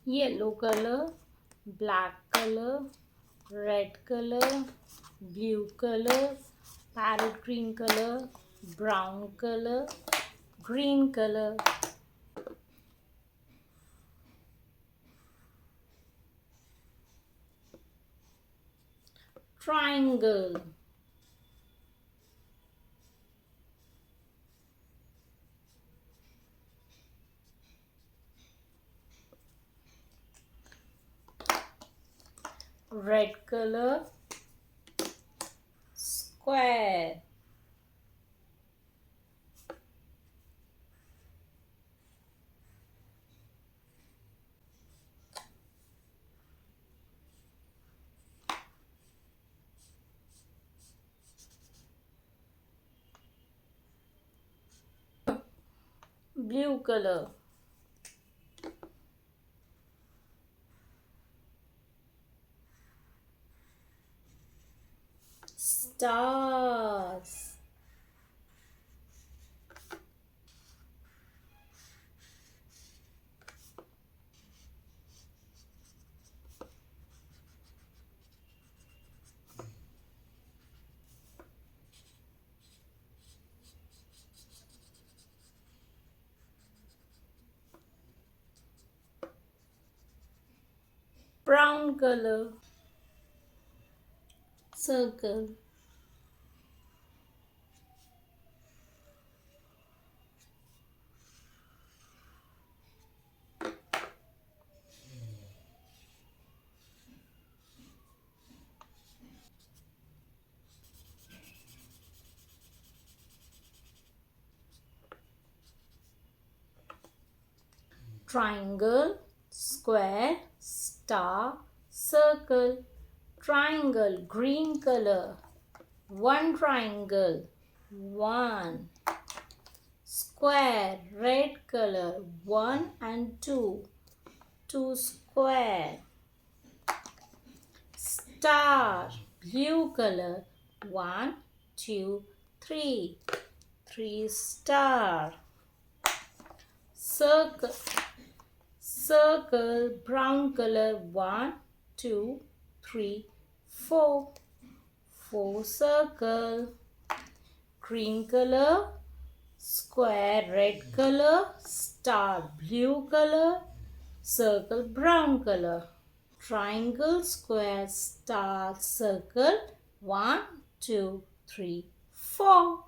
yellow color, black color, red color, blue color, parrot green color, brown color, green color. Triangle, red color, square, blue color, stars, brown color, circle, triangle, square, star, circle, triangle, green color, one triangle, one, square, red color, one and two, two square, star, blue color, one, two, three, three star, circle, circle, brown color, one, two, three, four, four circle, green color, square, red color, star, blue color, circle, brown color, triangle, square, star, circle, one, two, three, four.